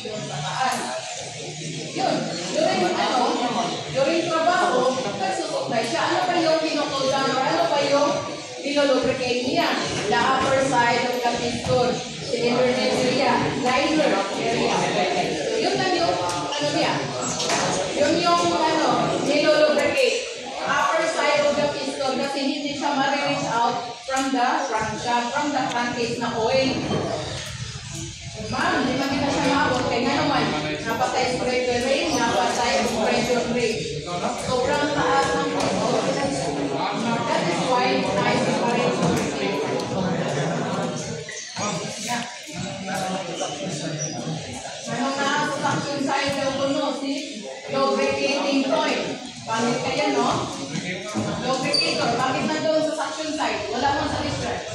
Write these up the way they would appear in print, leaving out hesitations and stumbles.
yun sa taas. Yun, during trabaho, nagsusupply siya. Ano pa yung pinukul down or ano pa yung pinolubricate niya? The upper side of the piston, cylinder head area, liner area. So yun lang yung ano niya. Yun yung nilolubricate. Upper side of the piston kasi hindi siya ma-reach out from the crankshaft, from the crankcase na oil. Ma'am, hindi makita siya maabot. Kaya nga naman, napatay pressure rate, napatay pressure rate. Sobrang taas ng pressure. That is why I separate ano na, suction side daw ko no, si lubricating point. Bakit kaya no? Lubricator, bakit nandoon sa suction side? Wala man sa discharge.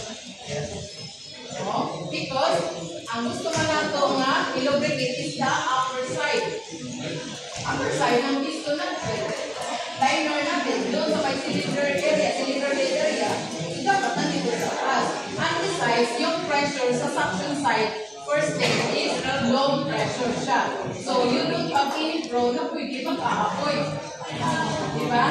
No? Because, ang gusto man nato nga i-lubricate is the upper side. Upper side ng piston natin. Liner natin. Doon sa may cylinder head area, dapat nandito sa taas. And besides, yung pressure sa suction side, first thing is low pressure siya. So, you don't have any pro na pwede mag-aapoy. Diba?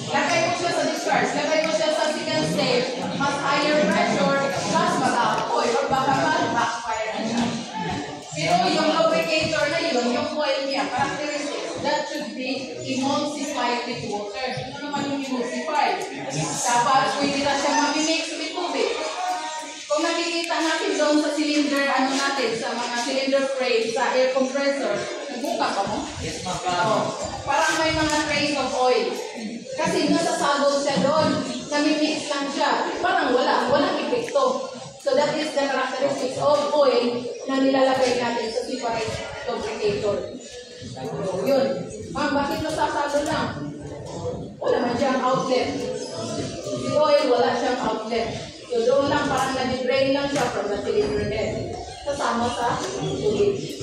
Lagay mo siya sa discharge, lagay mo siya sa second stage, mas higher pressure, mas mag-aapoy, or baka mag-backfire na siya. Pero yung lubricator na yun, yung oil niya, characteristics, that should be emulsified with water. Ano naman yung emulsified? Dapat pwede na siya mamimix with tubig. Kung nakikita natin doon sa cylinder, ano natin, sa mga cylinder frame, sa air compressor, nagbuka pa mo? Yes, ma'am. Parang may mga trace of oil. Kasi nasasagol siya doon, namimix lang siya. Parang walang epekto. So that is the characteristics of oil na nilalagay natin sa separate lubricator. So, yun. Ma'am, bakit nasasagol lang? Wala man siyang outlet. Si oil, wala siyang outlet. So doon lang parang nag-drain lang siya from the cylinder head. Kasama sa tubig.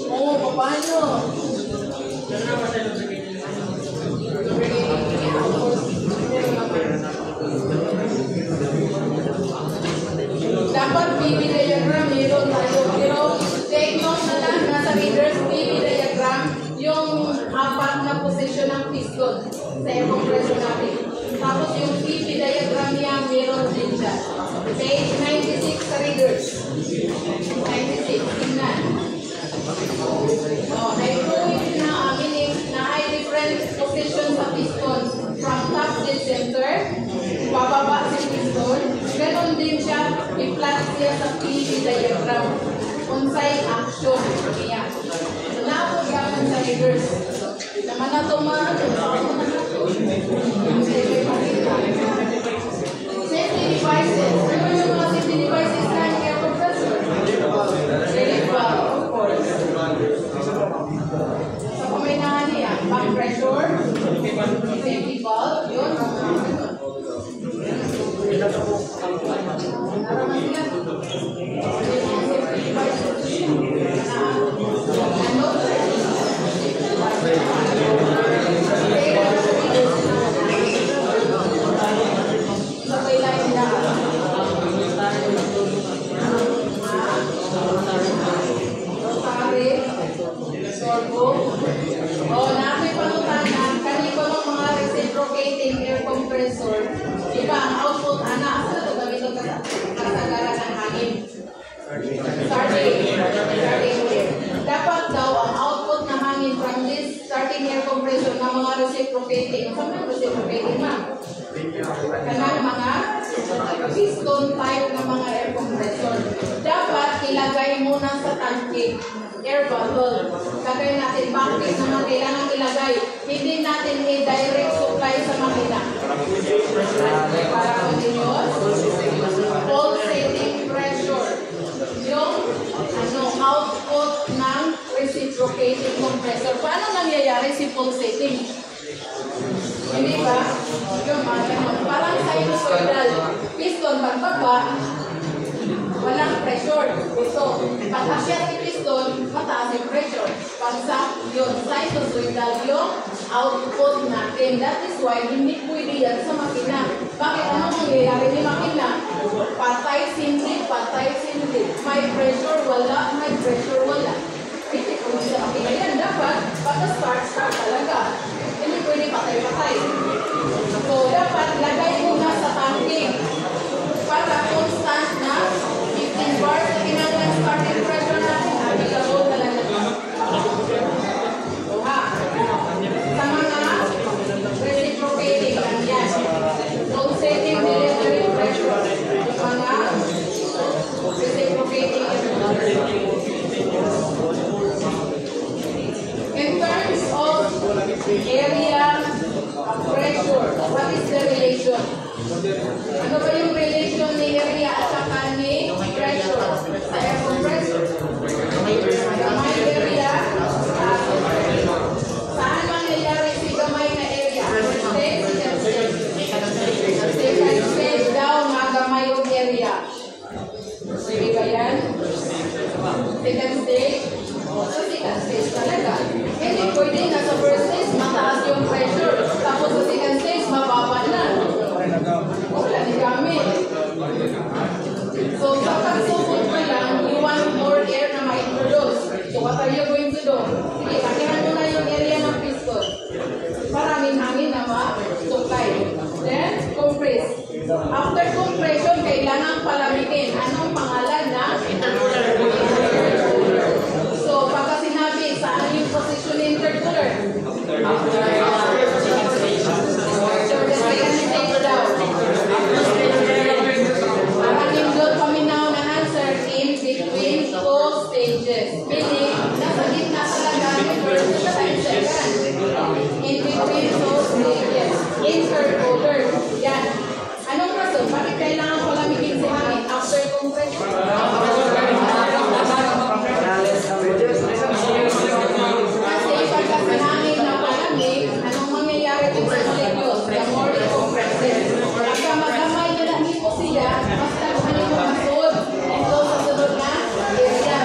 Oo, paano? Dapat PV diagram meron tayo. Pero take note na lang nasa readers PV diagram yung apat na position ng piston sa air compressor natin. Tapos yung PV diagram niya meron din siya. Page 96 sa readers. 96, tingnan. Na-prove na meaning na ay different position sa piston. From top to center, bababa si piston. Ganon din siya, i-plot siya sa PV diagram. Unsay action niya. Naapagaman sa readers. Naman na ito safety devices. Ano yung mga safety devices na yung air compressor? Relief valve, of course. Sa kumainahan niya, back pressure, safety valve, yun. Naraman sila. Safety devices. Ano? Namin panutanan, kanino ng mga reciprocating air compressor, diba ang output anak, sa gamit ng kasagaran ng hangin. Starting air. Dapat daw ang output na hangin from this starting air compressor ng mga reciprocating. Saan ang reciprocating, ma'am? Kanang mga piston type ng mga air compressor. Dapat ilagay muna sa tanke. Air bubble. Lagay natin bakit naman kailangan ilagay. Hindi natin i-direct supply sa makina. Para continuous. Pulsating pressure. Yung output ng reciprocating compressor. Paano nangyayari si pulsating? Hindi ba? Yung parang sinusoidal. Piston pagbaba, walang pressure. So, pag akyat yung piston, mataas yung pressure. Pagsak yun, sinusoidal yung output natin. That is why hindi pwede yan sa makina. Bakit ano mangyayari ni makina? Patay, sindi. May pressure, wala. May yung pressure, wala. Hindi ko sa makita yan. Dapat, start talaga. Hindi pwede patay-patay. So, dapat lagay mo na sa tanking para constant na 15 bars na ginagawa starting pressure natin. Applicable talaga. So, ha? Sa mga reciprocating lang yan. Pulsating delivery pressure. Mga reciprocating in terms of area pressure, what is the relation? Ano ba yung relation ni area at saka ni pressure? Sa air compressor. Gamay area, saan mangyayari si gamay na area? Second stage daw na gamay yung area. Sige ba yan? Second stage? So, second stage talaga. Hindi pwede na sa first stage, mataas yung pressure. Tapos sa second stage, mababa na. Wala ni gamit. So, sa pagsubok pa lang, you want more air na ma-introduce. So, what are you going to do? Sige, pakihan mo na yung area ng piston. Maraming hangin na ma-supply. Then, compress. After compression, kailangan palamigin. Anong pangalan na? So, pagka sinabi, saan yung position ng intercooler? So, the second stage daw. Maraming doon paminaw na answer in between two stages. Meaning, nasa gitna talaga yung first at second. In between two stages. Intercooler. Yan. Anong rason? Bakit kailangan palamigin si hangin after compression? Kasi pagka sinangin na palamig, anong mangyayari kung sa molecules? The more they compress it. Pagka magamay nyo lang po siya, mas nagsahan yung masod. Ito sa sunod na area.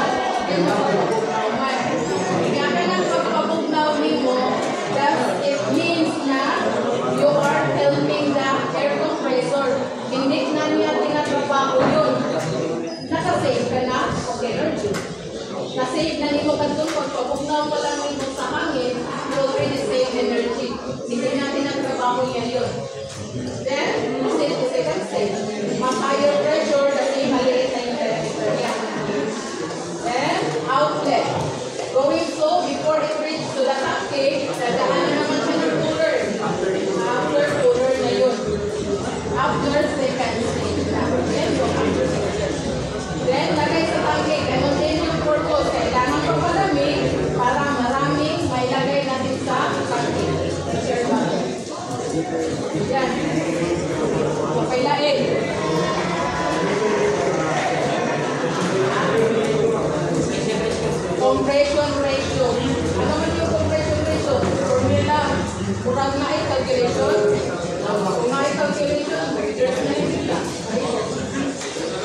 Kaya ka ng pagpapugnaw mo, that it means na you are helping the air compressor. Hindi na niya tinatrabaho yun. Nakasave ka na of energy. Na-save na nimo ka doon. Pagpapugnaw pa lang nimo sa hangin, you already save energy. Hindi natin ang trabaho niya yun. Then, stage to second stage. Mas higher pressure kasi maliit na yung temperature niya. Then, outlet. Going so, before it reaches to the tanke, dadaan na naman siya ng cooler. After cooler na yun. After second stage na. Then, go after second. Then, lagay sa tanke. Ganon din yung purpose. Kailangan pa palamig para maraming may lagay natin sa tanke. Yan. Pailain. Compression ratio. Ano man yung compression ratio? Formula. Kurang na calculation. Kung na calculation, there's na yung sila.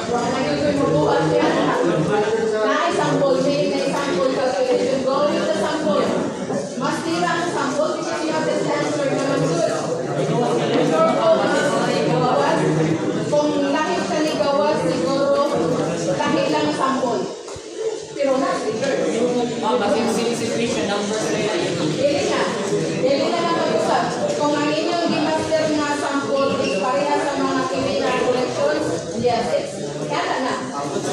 Wala na yung mabuhat yan. Na-sample. May na-sample calculation. Go with the sample. Mas tira ang sample because you have the sensor naman good. Kung lahit sa ligawas, siguro lahit lang sample. Pero na-trigger. Kasi yung situation numbers na yun. Dili na lang mag-usap. Kung ang inyong gimaster na sample is pareha sa mga chemical collections, yes, it's kaya na.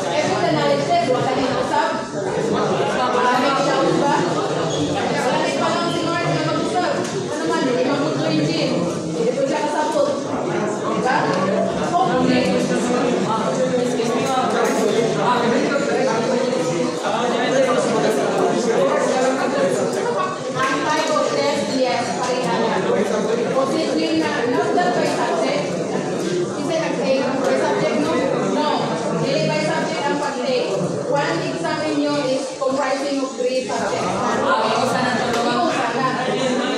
Every the knowledge test, wala rin usap. Maraming siya ba? Wala rin pa lang si Mark na mag-usap. Ano man, hindi mabuto yung gin. Hindi po siya kasapot. Diba? Okay. Ang type of test, yes, pareha na. Positioning na, not that by subject. Kasi nag-take by subject, no? No. Dili by subject ang pag-take. One exam nyo is comprising of 3 subjects. Isa na ito naman.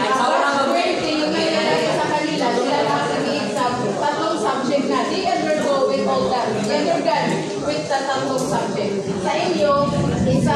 Tapos 20 yung may lalagay sa kanila, sila lang sa exam. 3 subject na. They undergo with all that. They undergone with the 3 subject. Sa inyo, isa